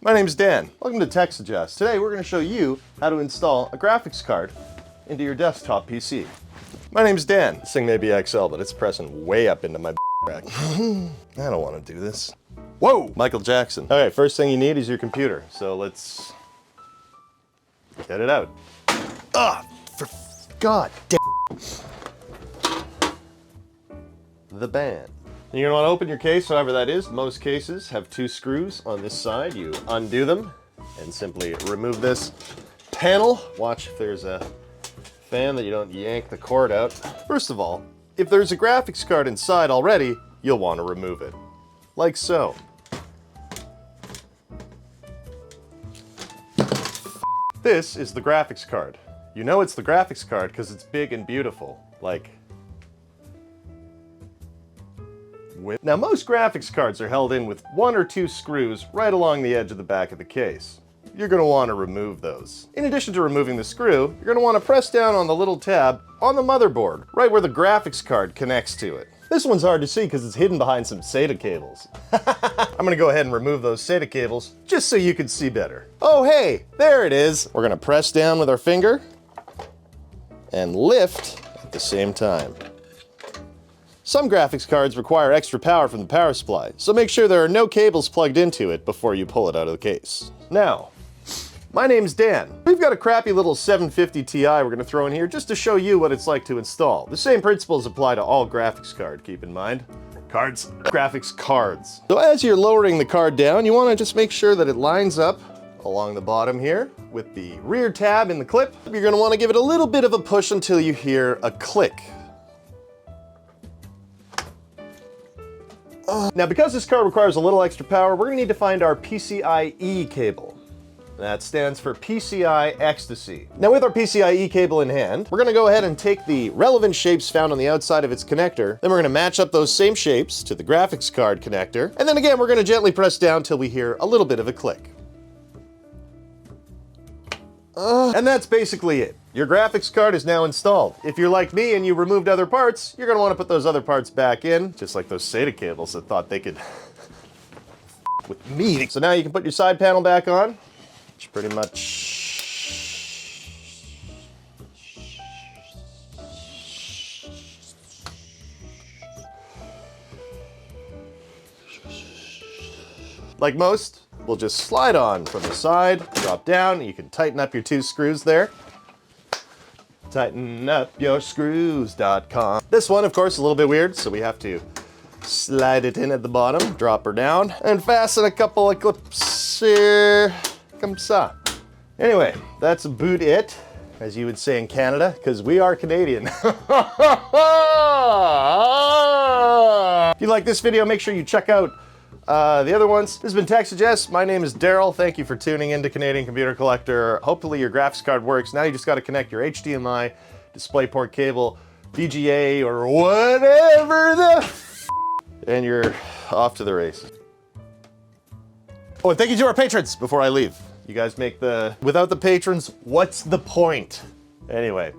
My name's Dan. Welcome to Tech Today we're going to show you how to install a graphics card into your desktop PC. My name's Dan. This thing may be XL, but it's pressing way up into my rack. I don't want to do this. Whoa! Michael Jackson. Okay, first thing you need is your computer. So let's get it out. For God damn. The band. And you're gonna want to open your case, however that is. Most cases have two screws on this side. You undo them and simply remove this panel. Watch if there's a fan that you don't yank the cord out. First of all, if there's a graphics card inside already, you'll want to remove it. Like so. This is the graphics card. You know it's the graphics card because it's big and beautiful. Like, now most graphics cards are held in with one or two screws right along the edge of the back of the case. You're going to want to remove those. In addition to removing the screw, you're going to want to press down on the little tab on the motherboard, right where the graphics card connects to it. This one's hard to see because it's hidden behind some SATA cables. I'm going to go ahead and remove those SATA cables just so you can see better. Oh hey, there it is. We're going to press down with our finger and lift at the same time. Some graphics cards require extra power from the power supply, so make sure there are no cables plugged into it before you pull it out of the case. Now, my name's Dan. We've got a crappy little 750 Ti we're going to throw in here just to show you what it's like to install. The same principles apply to all graphics card, keep in mind. Graphics cards. So as you're lowering the card down, you want to just make sure that it lines up along the bottom here with the rear tab in the clip. You're going to want to give it a little bit of a push until you hear a click. Now because this card requires a little extra power, we're going to need to find our PCIe cable. That stands for PCI Ecstasy. Now with our PCIe cable in hand, we're going to go ahead and take the relevant shapes found on the outside of its connector, then we're going to match up those same shapes to the graphics card connector, and then again we're going to gently press down till we hear a little bit of a click. And that's basically it. Your graphics card is now installed. If you're like me and you removed other parts, you're going to want to put those other parts back in, just like those SATA cables that thought they could with me. So now you can put your side panel back on, which pretty much like most, we'll just slide on from the side, drop down, you can tighten up your two screws there. TightenUpYourScrews.com. This one, of course, is a little bit weird, so we have to slide it in at the bottom, drop her down, and fasten a couple of clips here. Comme ça. Anyway, that's about it, as you would say in Canada, because we are Canadian. If you like this video, make sure you check out the other ones. This has been Tech Suggest. My name is Daryl. Thank you for tuning in to Canadian Computer Collector. Hopefully your graphics card works. Now you just got to connect your HDMI, DisplayPort cable, VGA, or whatever and you're off to the races. Oh, and thank you to our patrons before I leave. You guys make without the patrons, what's the point? Anyway.